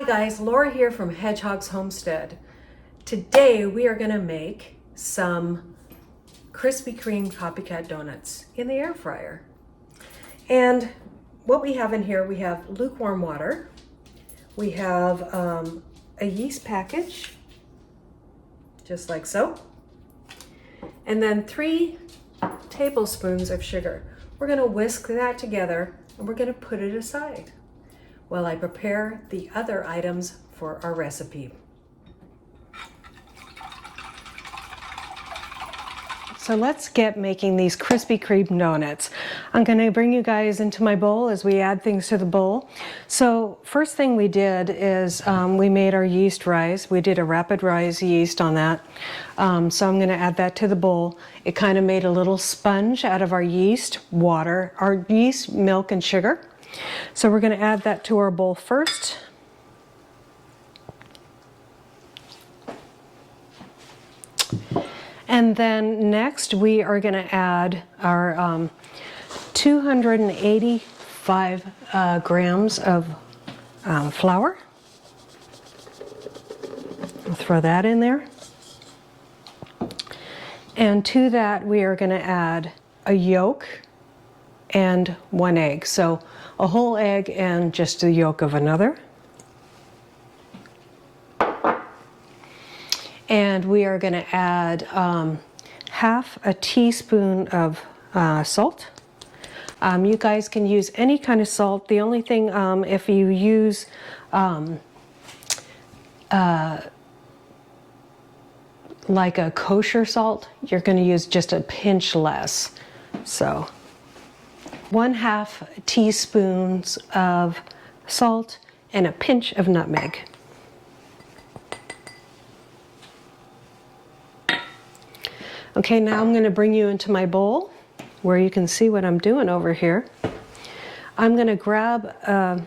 Hi guys, Laura here from Hedgehog's Homestead. Today we are going to make some Krispy Kreme copycat donuts in the air fryer. And what we have in here, we have lukewarm water, we have a yeast package, just like so, and then 3 tablespoons of sugar. We're going to whisk that together and we're going to put it aside while I prepare the other items for our recipe. So let's get making these Krispy Kreme donuts. I'm going to bring you guys into my bowl as we add things to the bowl. So first thing we did is we made our yeast rise. We did a rapid rise yeast on that. So I'm going to add that to the bowl. It kind of made a little sponge out of our yeast, water, our yeast, milk, and sugar. So we're going to add that to our bowl first. And then next we are going to add our 285 grams of flour. I'll throw that in there. And to that we are going to add a yolk and 1 egg. So a whole egg and just the yolk of another. And we are going to add half a teaspoon of salt. You guys can use any kind of salt. The only thing, if you use like a kosher salt, you're going to use just a pinch less. So 1/2 teaspoons of salt and a pinch of nutmeg. Okay, now I'm going to bring you into my bowl where you can see what I'm doing over here. I'm going to grab a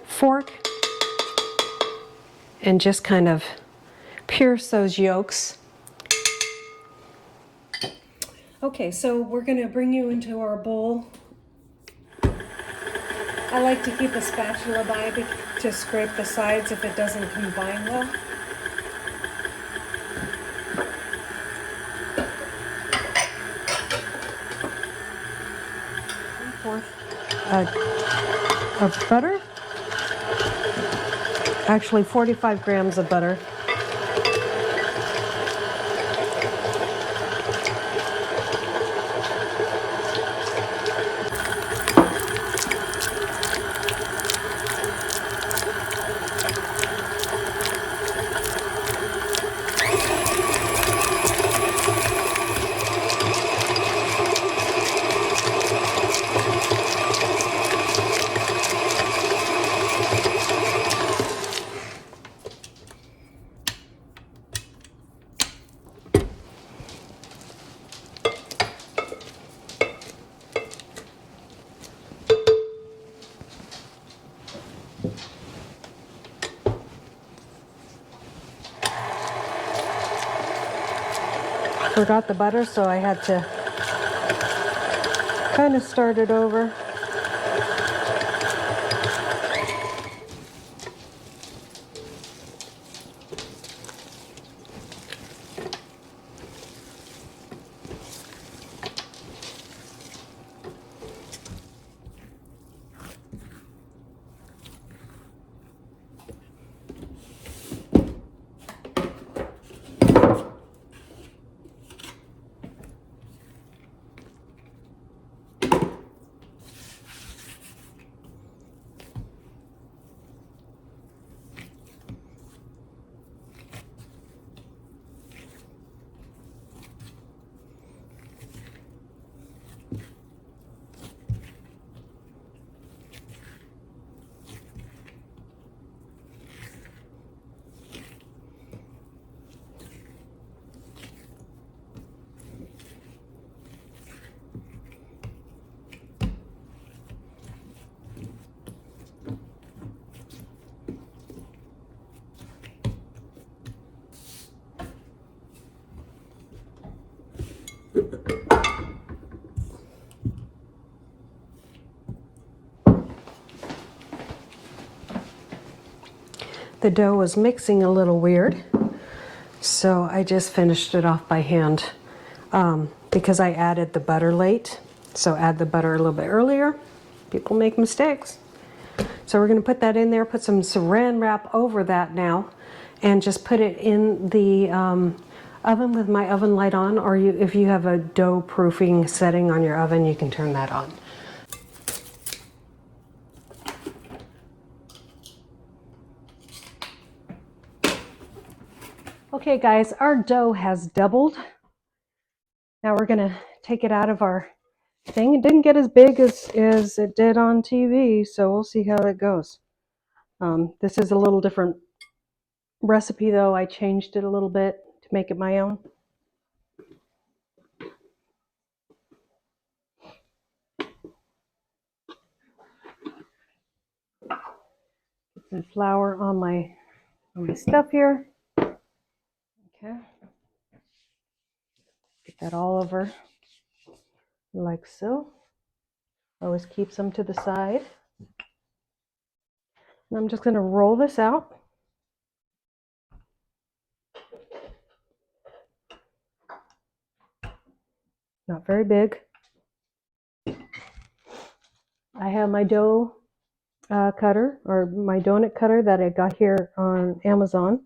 fork and just kind of pierce those yolks. Okay, so we're going to bring you into our bowl. I like to keep a spatula by to scrape the sides if it doesn't combine well. Of butter, actually 45 grams of butter. Forgot the butter, so I had to kind of start it over. the dough was mixing a little weird, so I just finished it off by hand because I added the butter late. So add the butter a little bit earlier. People make mistakes. So we're going to put that in there, put some saran wrap over that now, and just put it in the oven with my oven light on, or if you have a dough proofing setting on your oven, you can turn that on. Okay guys, our dough has doubled. Now we're gonna take it out of our thing. It didn't get as big as it did on TV, so we'll see how it goes. This is a little different recipe though. I changed it a little bit to make it my own. Put some flour on my stuff here. Okay. Get that all over like so. Always keep some to the side. And I'm just going to roll this out. Not very big. I have my dough cutter, or my donut cutter that I got here on Amazon.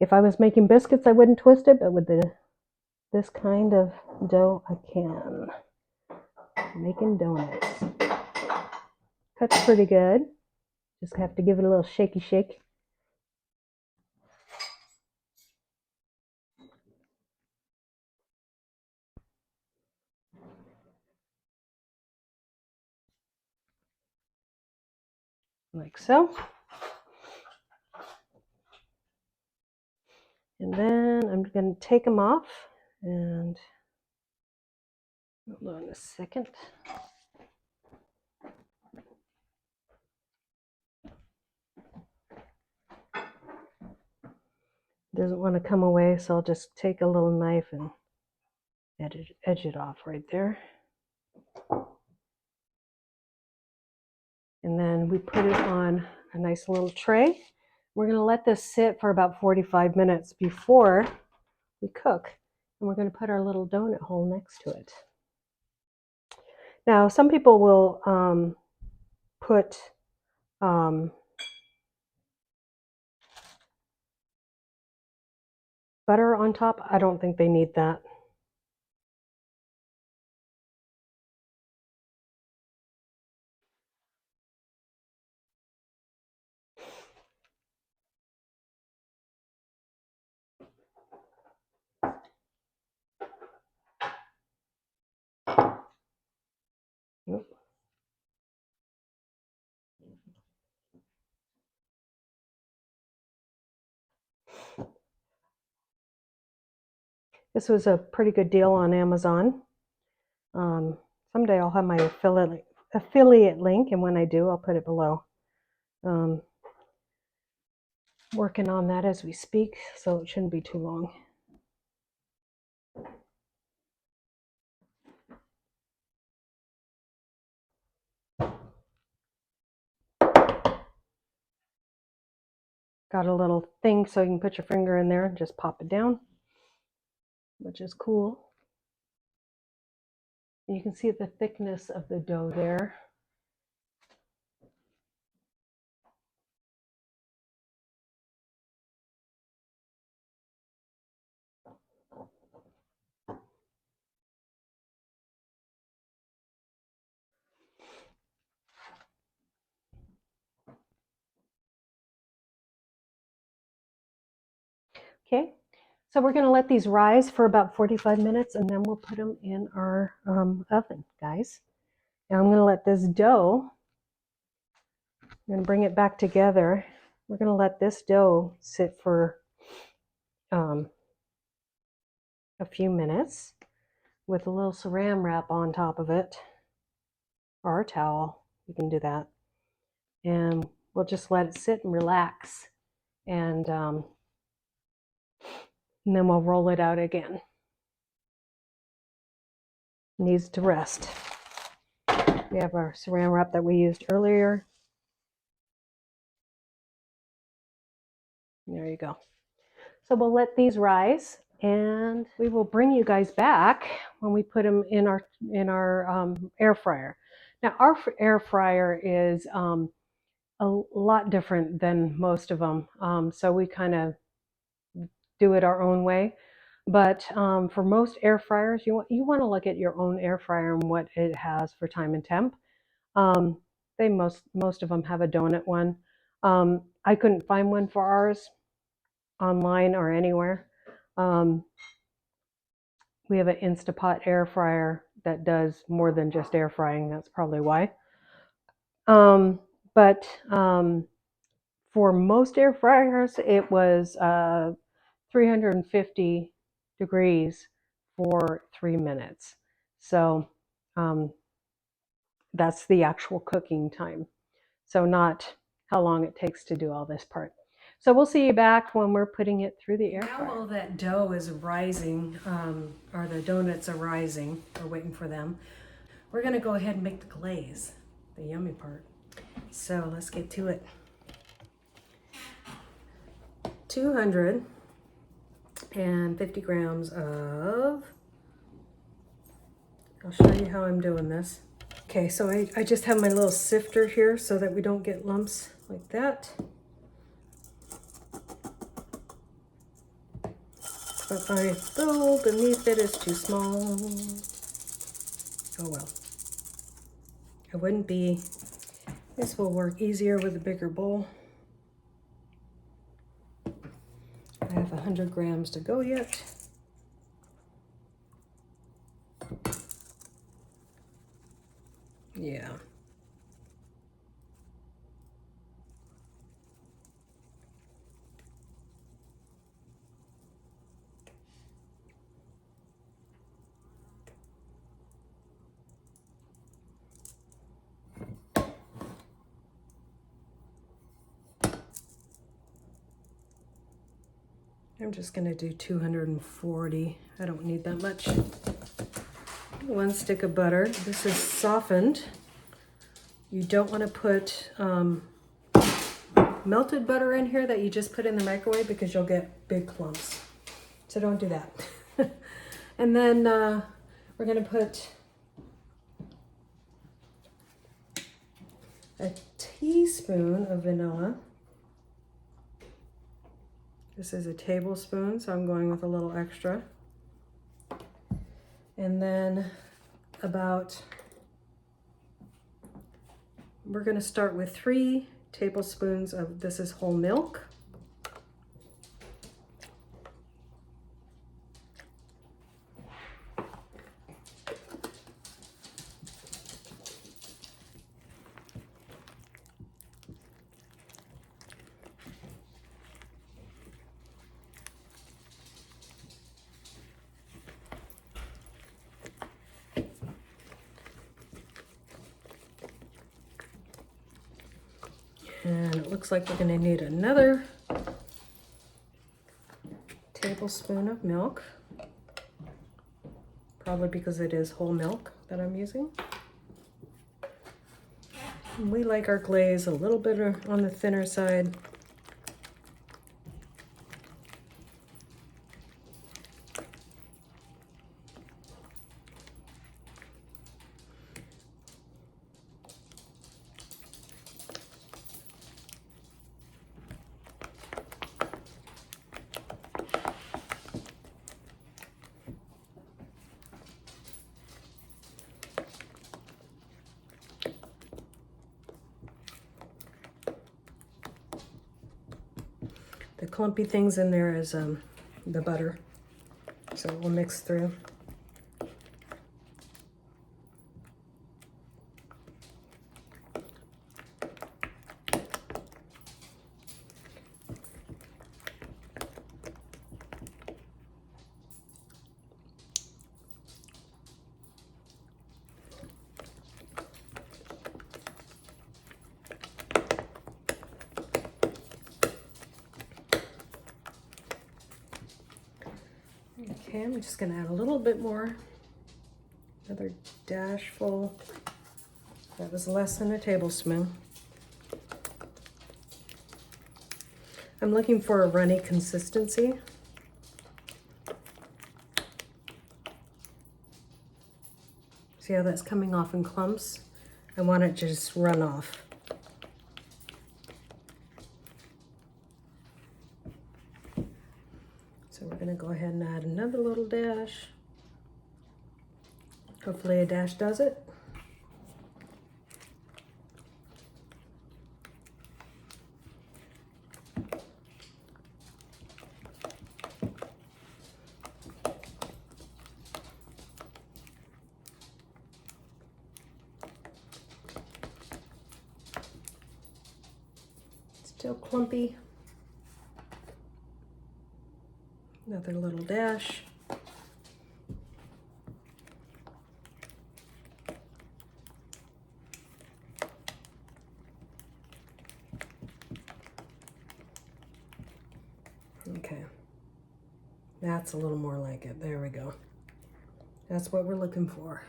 If I was making biscuits, I wouldn't twist it, but with this kind of dough, I can. Making donuts. Cuts pretty good. Just have to give it a little shaky shake. Like so. And then I'm going to take them off, and hold on a second. Doesn't want to come away, so I'll just take a little knife and edge it off right there. And then we put it on a nice little tray. We're going to let this sit for about 45 minutes before we cook. And we're going to put our little donut hole next to it. Now, some people will put butter on top. I don't think they need that. Nope. This was a pretty good deal on Amazon. Someday I'll have my affiliate link, and when I do, I'll put it below. Working on that as we speak, so it shouldn't be too long. Got a little thing so you can put your finger in there and just pop it down, which is cool. And you can see the thickness of the dough there. Okay, so we're going to let these rise for about 45 minutes, and then we'll put them in our oven, guys. Now I'm going to let this dough, I'm going to bring it back together. We're going to let this dough sit for a few minutes with a little saran wrap on top of it, or a towel. You can do that. And we'll just let it sit and relax. And then we'll roll it out again. Needs to rest. We have our saran wrap that we used earlier. There you go. So we'll let these rise, and we will bring you guys back when we put them in our air fryer. Now our air fryer is a lot different than most of them, so we kind of do it our own way. But for most air fryers, you want to look at your own air fryer and what it has for time and temp. They most of them have a donut one. I couldn't find one for ours online or anywhere. We have an Instapot air fryer that does more than just air frying. That's probably why. But for most air fryers, it was 350 degrees for 3 minutes. So that's the actual cooking time. So not how long it takes to do all this part. So we'll see you back when we're putting it through the air fryer. Now all that dough is rising, or the donuts are rising, we're waiting for them. We're gonna go ahead and make the glaze, the yummy part. So let's get to it. 250 grams of, I'll show you how I'm doing this. Okay, so I just have my little sifter here so that we don't get lumps like that. But my bowl beneath it is too small. Oh well. It wouldn't be. This will work easier with a bigger bowl. I have 100 grams to go yet. Yeah. I'm just gonna do 240. I don't need that much. 1 stick of butter. This is softened. You don't want to put melted butter in here that you just put in the microwave because you'll get big clumps. So don't do that. And then we're gonna put a teaspoon of vanilla. This is a tablespoon, so I'm going with a little extra. And then we're gonna start with 3 tablespoons of, this is whole milk. And it looks like we're going to need another tablespoon of milk, probably because it is whole milk that I'm using. And we like our glaze a little bit on the thinner side. The clumpy things in there is the butter, so we'll mix through. Okay, I'm just going to add a little bit more, another dash full. That was less than a tablespoon. I'm looking for a runny consistency. See how that's coming off in clumps? I want it to just run off. So we're going to go ahead and add another little dash. Hopefully a dash does it. Still clumpy. Another little dash. Okay, that's a little more like it. There we go. That's what we're looking for.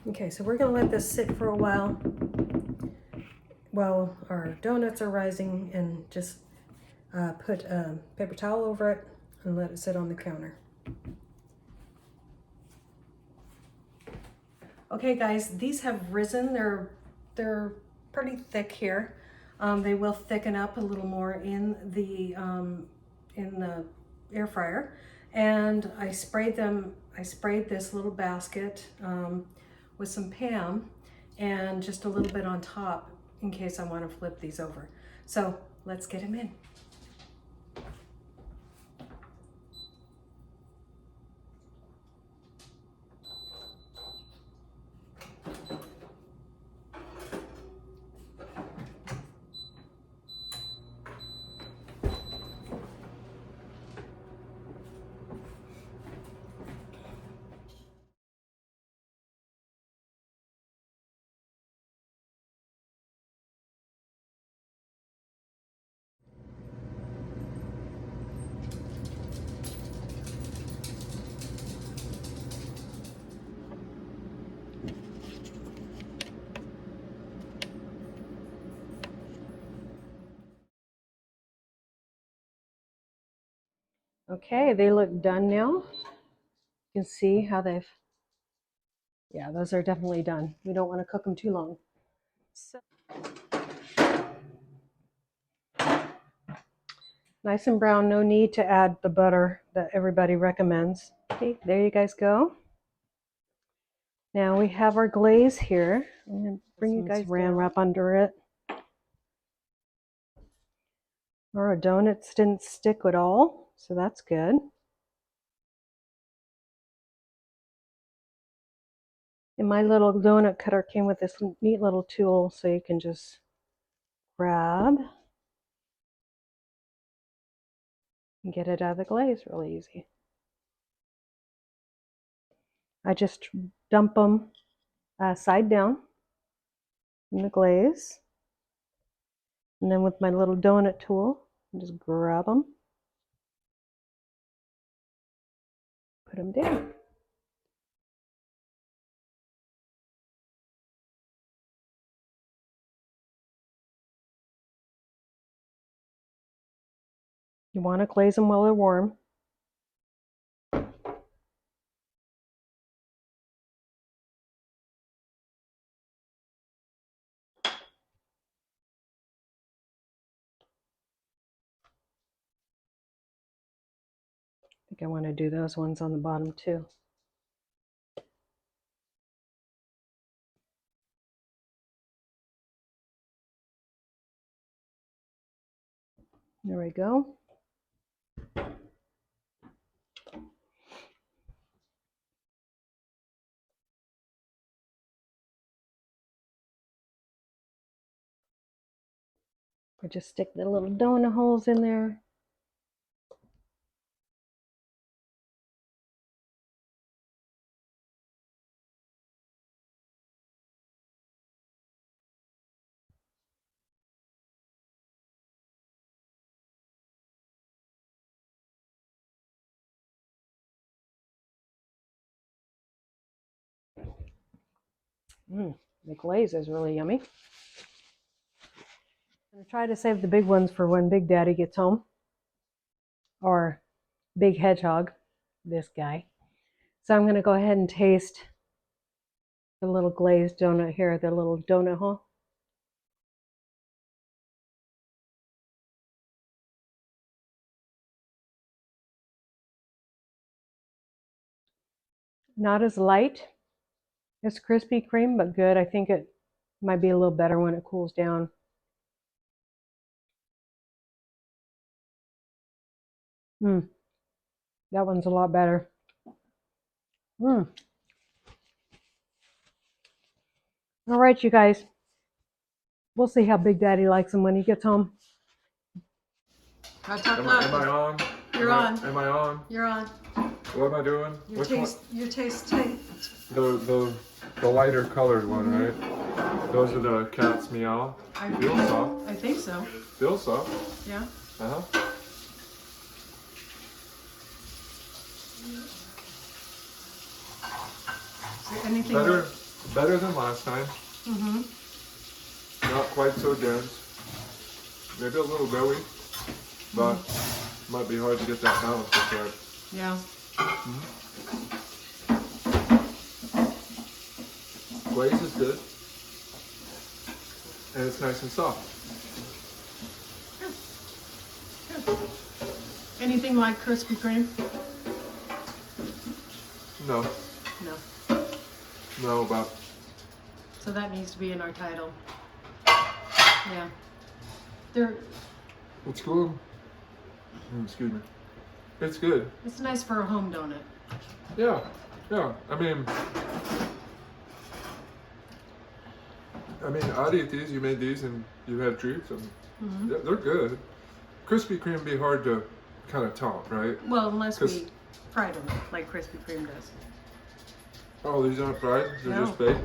Okay, so we're gonna let this sit for a while our donuts are rising, and just put a paper towel over it and let it sit on the counter. Okay guys, these have risen. They're pretty thick here. They will thicken up a little more in the air fryer. And I sprayed this little basket with some Pam and just a little bit on top in case I want to flip these over. So let's get them in. Okay, they look done now. You can see how yeah, those are definitely done. We don't want to cook them too long. So, nice and brown, no need to add the butter that everybody recommends. Okay, there you guys go. Now we have our glaze here. I'm going to bring you guys Saran wrap under it. Our donuts didn't stick at all, so that's good. And my little donut cutter came with this neat little tool, so you can just grab and get it out of the glaze really easy. I just dump them side down in the glaze. And then with my little donut tool, just grab them, put them down. You want to glaze them while they're warm. I think I want to do those ones on the bottom too. There we go. I just stick the little donut holes in there. The glaze is really yummy. I'm going to try to save the big ones for when Big Daddy gets home. Or Big Hedgehog, this guy. So I'm going to go ahead and taste the little glazed donut here, the little donut hole. Not as light as Krispy Kreme, but good. I think it might be a little better when it cools down. That one's a lot better. All right, you guys. We'll see how Big Daddy likes them when he gets home. Am I on? You're on. Am I on? You're on. What am I doing? Your taste tank. The lighter colored one, right? Those are the cat's meow. Feel soft. I think so. Feel soft. Yeah. Anything Better than last time. Not quite so dense. Maybe a little doughy, but might be hard to get that balance just right. Yeah. Glaze is good, and it's nice and soft. Good. Anything like Krispy Kreme? No. No. No, but So that needs to be in our title. Yeah. it's good. Excuse me. It's good. It's nice for a home donut. Yeah. I mean, I'd eat these. You made these, and you had treats, and they're good. Krispy Kreme would be hard to kind of top, right? Well, unless we fried them like Krispy Kreme does. Oh, these aren't fried? They're just baked?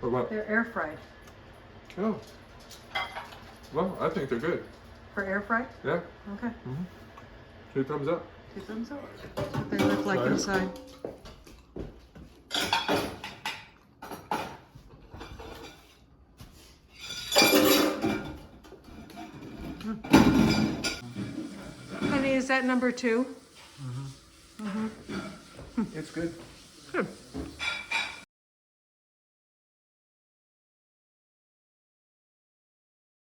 Or what? They're air fried. Oh. Well, I think they're good. For air fry? Yeah. Okay. 2 thumbs up. 2 thumbs up. That's what they look like inside. Honey, is that number 2? It's good. Good.